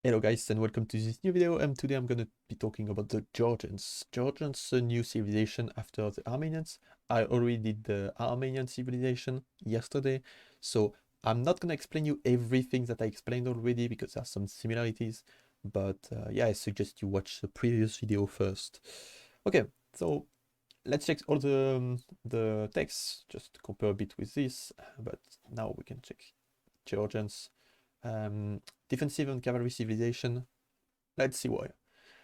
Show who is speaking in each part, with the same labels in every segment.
Speaker 1: Hello guys and welcome to this new video, and today I'm going to be talking about the Georgians. Georgians, a new civilization after the Armenians. I already did the Armenian civilization yesterday, so I'm not going to explain you everything that I explained already because there are some similarities, but yeah, I suggest you watch the previous video first. Okay, so let's check all the texts, just to compare a bit with this, but now we can check Georgians. Defensive and cavalry civilization. Let's see why.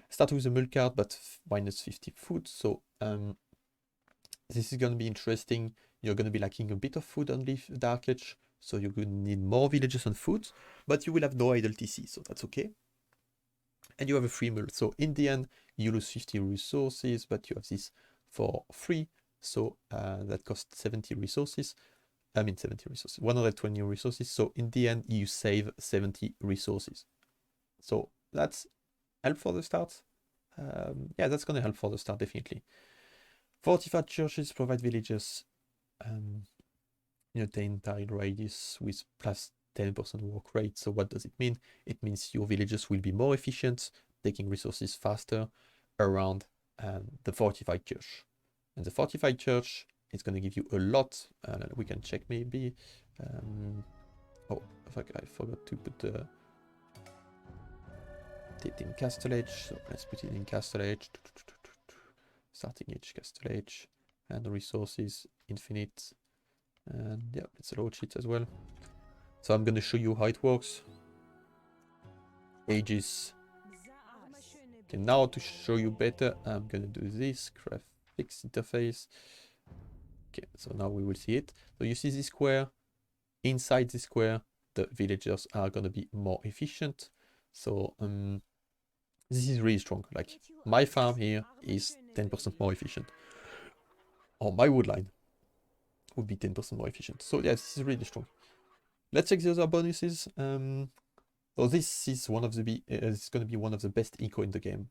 Speaker 1: Start with a mule card, but minus 50 food. So this is going to be interesting. You're going to be lacking a bit of food on Leaf Dark Age, so you're going to need more villages and food, but you will have no idle TC, so that's okay. And you have a free mule. So in the end, you lose 50 resources, but you have this for free. So that costs 70 resources. 70 resources, 120 resources. So in the end, you save 70 resources. So that's help for the start. Yeah, that's gonna help for the start, definitely. Fortified churches provide villagers in the entire radius with plus 10% work rate. So what does it mean? It means your villagers will be more efficient, taking resources faster around the fortified church. And the fortified church is going to give you a lot. We can check maybe. Oh, fuck, I forgot to put it in Castle Age. So let's put it in Castle Age. Starting age, Castle Age. And resources, infinite. And yeah, let's load it as well. So I'm going to show you how it works. Ages. Okay, now to show you better, I'm going to do this graphics interface. Okay, so now we will see it. So you see this square. Inside this square, the villagers are going to be more efficient. So this is really strong. Like my farm here is 10% more efficient. Or my wood line would be 10% more efficient. So yes, this is really strong. Let's check the other bonuses. So this is one of the it's going to be one of the best eco in the game,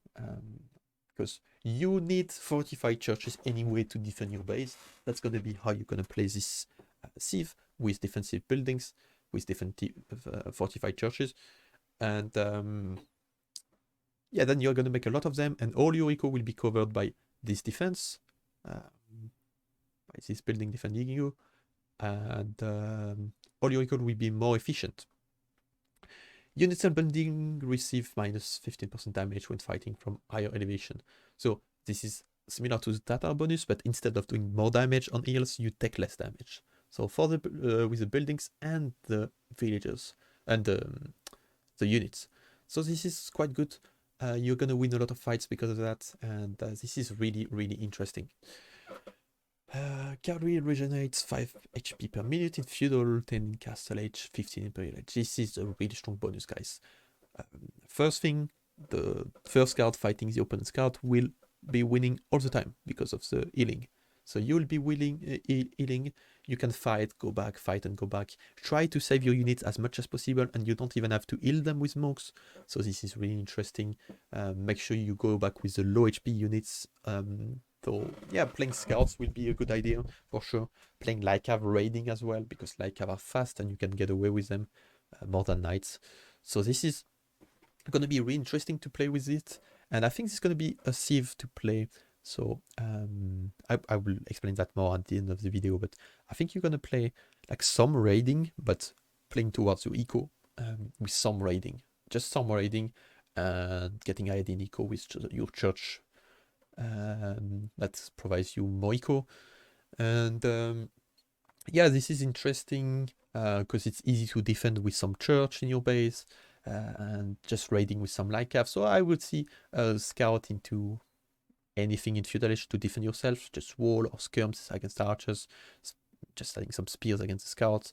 Speaker 1: because you need fortified churches anyway to defend your base. That's going to be how you're going to play this sieve, with defensive buildings, with different fortified churches, and yeah, then you're going to make a lot of them, and all your eco will be covered by this defense, by this building defending you, and all your eco will be more efficient. Units and building receive minus 15% damage when fighting from higher elevation. So this is similar to the Tatar bonus, but instead of doing more damage on heals, you take less damage. So for the with the buildings and the villagers and the units. So this is quite good. You're gonna win a lot of fights because of that, and this is really, really interesting. Cavalry regenerates 5 HP per minute in Feudal, 10 in Castle Age, 15 in Imperial Age. This is a really strong bonus, guys. First thing, the first card fighting the opponent's card will be winning all the time because of the healing. So you'll be healing, you can fight, go back, fight and go back. Try to save your units as much as possible, and you don't even have to heal them with monks. So this is really interesting. Make sure you go back with the low HP units. So yeah, playing scouts will be a good idea for sure. Playing Lycav raiding as well, because Lycav are fast and you can get away with them more than knights. So this is going to be really interesting to play with it, and I think it's going to be a sieve to play. So I will explain that more at the end of the video, but I think you're going to play like some raiding, but playing towards your eco, with some raiding, just some raiding, and getting ahead in eco with your church. That provides you more eco, and yeah, this is interesting because it's easy to defend with some church in your base, and just raiding with some Lycav. So I would see a scout into anything in Feudal Age to defend yourself, just wall or skirms against archers, just adding some spears against the scouts,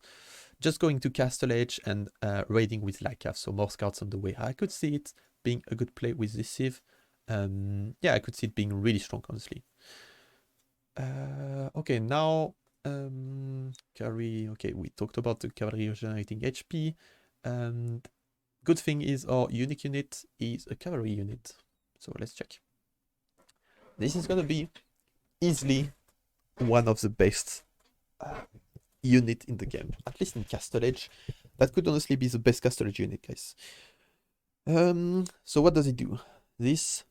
Speaker 1: just going to Castle Age and raiding with Lycav, so more scouts on the way. I could see it being a good play with this sieve. Yeah, I could see it being really strong, honestly. Okay, now cavalry. Okay, we talked about the cavalry regenerating HP. And good thing is our unique unit is a cavalry unit. So let's check. This is gonna be easily one of the best unit in the game, at least in Castle Age. That could honestly be the best Castle Age unit, guys. So what does it do? This,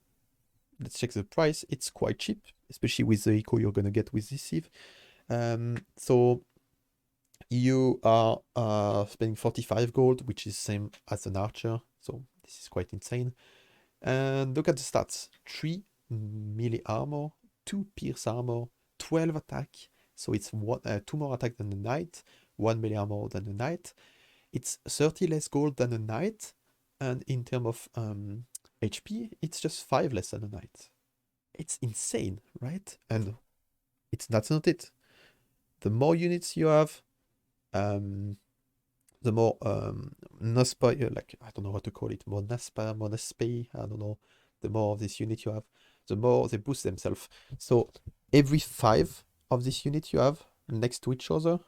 Speaker 1: let's check the price. It's quite cheap, especially with the eco you're gonna get with this sieve. So you are spending 45 gold, which is same as an archer. So this is quite insane. And look at the stats: 3 melee armor, 2 pierce armor, 12 attack. So it's 2 more attack than the knight, 1 melee armor than the knight. It's 30 less gold than a knight, and in terms of HP, it's just 5 less than a knight. It's insane, right? And that's not it. The more units you have, the more Naspa, like, I don't know how to call it, more Naspa, more Naspe, I don't know, the more of this unit you have, the more they boost themselves. So every 5 of this unit you have next to each other,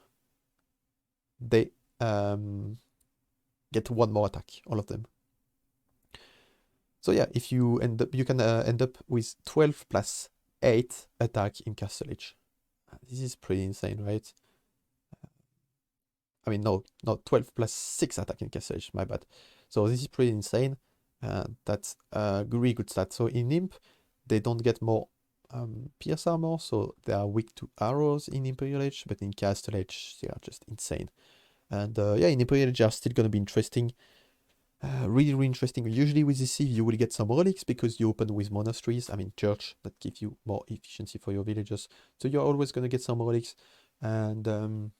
Speaker 1: they get 1 more attack, all of them. So yeah, if you you can end up with 12 plus 8 attack in Castle Age. This is pretty insane, right? I mean, no, not 12 plus 6 attack in Castle Age, my bad. So this is pretty insane. That's a really good stat. So in Imp, they don't get more pierce armor, so they are weak to arrows in Imperial Age, but in Castle Age, they are just insane. And yeah, in Imperial Age, they are still going to be interesting. Really, really interesting. Usually with this sieve, you will get some relics because you open with monasteries, I mean church, that give you more efficiency for your villagers. So you're always going to get some relics. And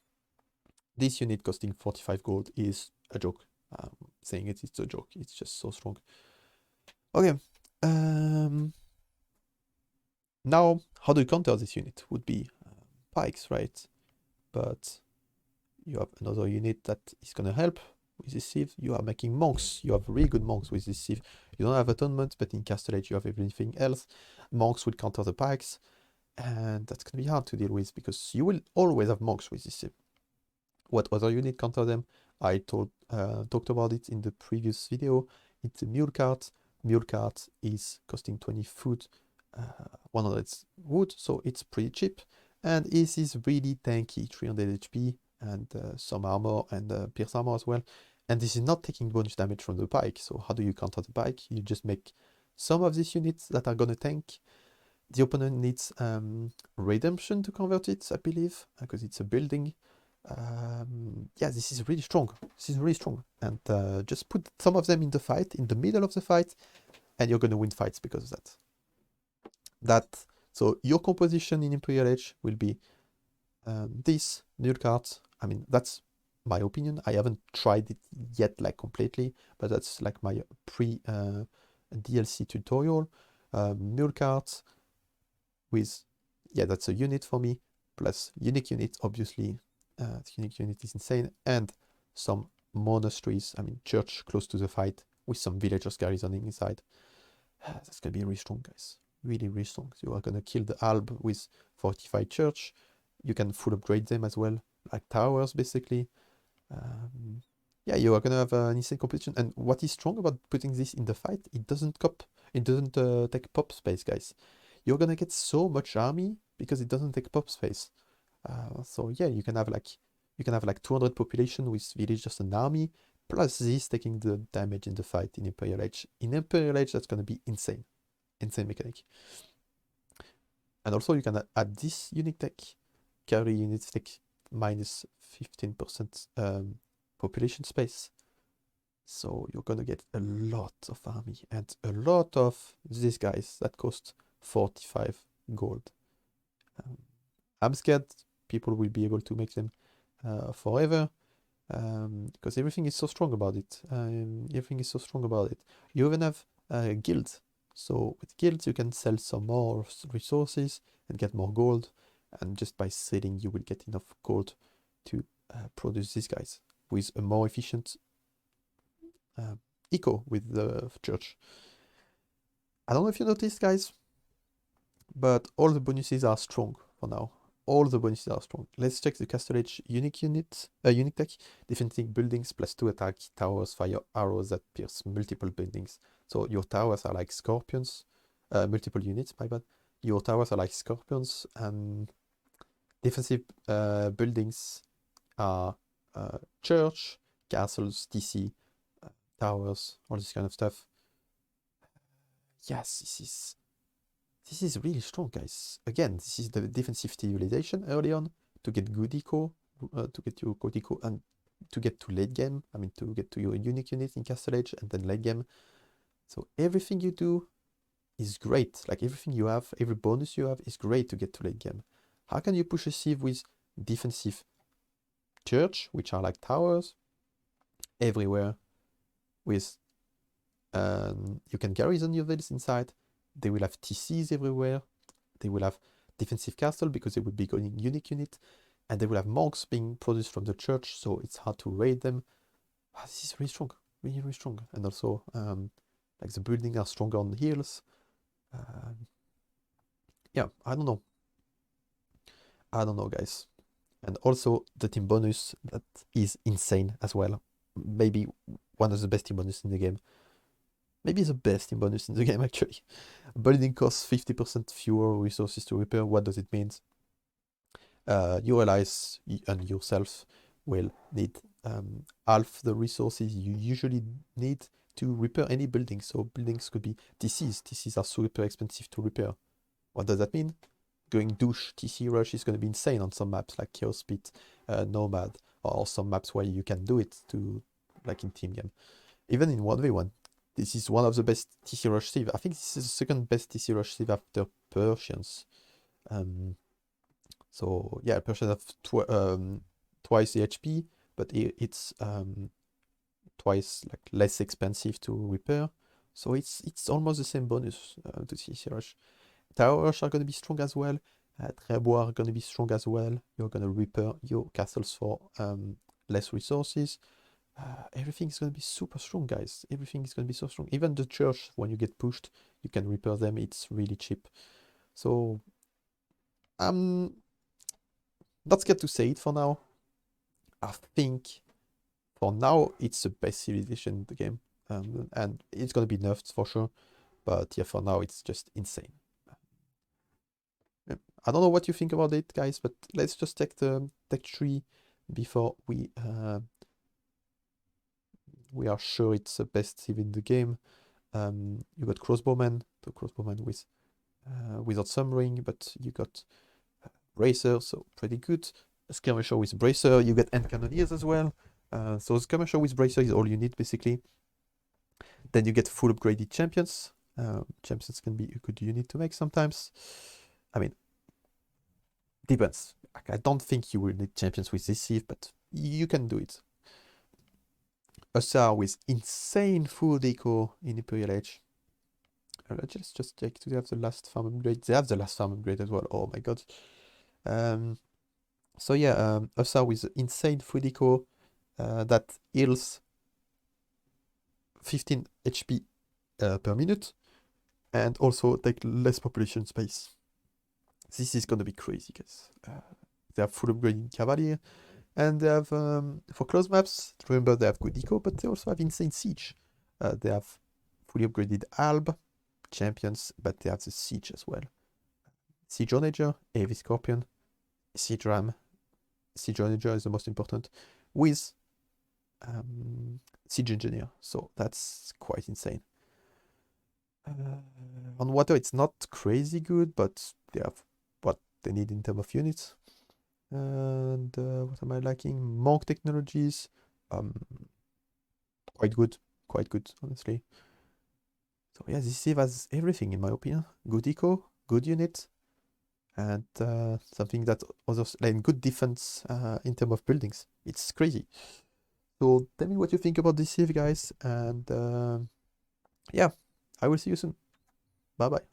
Speaker 1: this unit costing 45 gold is a joke. Saying it's a joke. It's just so strong. Okay. Now, how do you counter this unit? Would be pikes, right? But you have another unit that is going to help with this sieve. You are making monks. You have really good monks with this sieve. You don't have atonement, but in Castle Age you have everything else. Monks will counter the pikes, and that's going to be hard to deal with because you will always have monks with this sieve. What other unit counter them? I talked about it in the previous video. It's a mule cart. Mule cart is costing 20 food, 100 wood, so it's pretty cheap. And this is really tanky, 300 HP and some armor and pierce armor as well. And this is not taking bonus damage from the pike. So how do you counter the pike? You just make some of these units that are gonna tank. The opponent needs redemption to convert it, I believe, because it's a building. Yeah, this is really strong. This is really strong. And just put some of them in the fight, in the middle of the fight, and you're gonna win fights because of that. So your composition in Imperial Age will be this nude cards. I mean, that's my opinion. I haven't tried it yet, like completely, but that's like my pre DLC tutorial. Mule cards with, yeah, that's a unit for me, plus unique unit, obviously. The unique unit is insane, and some monasteries, I mean church close to the fight with some villagers garrisoning inside. That's gonna be really strong, guys. Really, really strong. You are gonna kill the Alb with fortified church. You can full upgrade them as well, like towers basically. Yeah, you are gonna have an insane competition. And what is strong about putting this in the fight? It doesn't take pop space, guys. You're gonna get so much army because it doesn't take pop space. So yeah, you can have like 200 population with villagers and army, plus this taking the damage in the fight in Imperial Age. In Imperial Age, that's gonna be insane. Insane mechanic. And also you can add this unique tech. Carry units take minus 15% population space. So you're gonna get a lot of army and a lot of these guys that cost 45 gold. I'm scared people will be able to make them forever because everything is so strong about it. Everything is so strong about it. You even have guilds. So with guilds you can sell some more resources and get more gold. And just by selling you will get enough gold to produce these guys with a more efficient eco with the church. I don't know if you noticed, guys, but all the bonuses are strong for now. All the bonuses are strong. Let's check the Castle Age unique tech. Defending buildings plus 2 attack, towers fire arrows that pierce multiple buildings. So your towers are like scorpions, multiple units, my bad. Your towers are like scorpions, and defensive buildings are church, castles, TC, towers, all this kind of stuff. Yes, this is really strong, guys. Again, this is the defensive stabilization early on to get good eco, to get your good eco, and to get to late game. I mean, to get to your unique unit in Castle Age and then late game. So everything you do is great. Like everything you have, every bonus you have is great to get to late game. How can you push a sieve with defensive church, which are like towers everywhere, with you can garrison your villas inside. They will have TCs everywhere. They will have defensive castle because they will be going unique unit, and they will have monks being produced from the church, so it's hard to raid them. This is really strong, really, really strong. And also, like the buildings are stronger on the hills. Yeah, I don't know, guys. And also the team bonus, that is insane as well. Maybe one of the best team bonus in the game. Maybe the best team bonus in the game, actually. Building costs 50% fewer resources to repair. What does it mean? Your allies and yourself will need half the resources you usually need to repair any building. So buildings could be TCs. TCs are super expensive to repair. What does that mean? Going douche TC rush is going to be insane on some maps like Chaos Pit, Nomad, or some maps where you can do it to, like in team game. Even in 1v1, this is one of the best TC rush sieve. I think this is the second best TC rush sieve after Persians. So yeah, Persians have twice the HP, but it's twice like less expensive to repair. So it's almost the same bonus to TC rush. Tower rush are going to be strong as well. Trebois are going to be strong as well. You're going to repair your castles for less resources. Everything is going to be super strong, guys. Everything is going to be so strong. Even the church, when you get pushed, you can repair them. It's really cheap. So I'm not scared to say it for now. I think for now it's the best civilization in the game. And it's going to be nerfed for sure. But yeah, for now it's just insane. I don't know what you think about it, guys, but let's just take the tech tree before we are sure it's the best sieve in the game. You got crossbowman, the crossbowman with without summering, but you got bracer, so pretty good. A skirmisher with bracer, you get end cannoneers as well. So skirmisher with bracer is all you need basically. Then you get full upgraded champions. Champions can be a good unit to make sometimes. I mean, depends. I don't think you will need champions with this sieve, but you can do it. A Tsar with insane full deco in Imperial Age. Let's just check. Do they have the last farm upgrade? They have the last farm upgrade as well. Oh my god. So yeah, a Tsar with insane full deco that heals 15 HP per minute, and also take less population space. This is gonna be crazy, guys. They have full upgraded Cavalier, and they have, for close maps, remember they have good eco, but they also have insane siege. They have fully upgraded Alb, champions, but they have the siege as well. Siege Onager, Heavy Scorpion, Siege Ram. Siege Onager is the most important, with Siege Engineer, so that's quite insane. On water, it's not crazy good, but they have what they need in terms of units. And what am I lacking? Monk technologies, quite good, honestly. So yeah, this sieve has everything in my opinion. Good eco, good unit, and something that others like good defense in terms of buildings. It's crazy. So tell me what you think about this sieve, guys, and yeah, I will see you soon. Bye bye.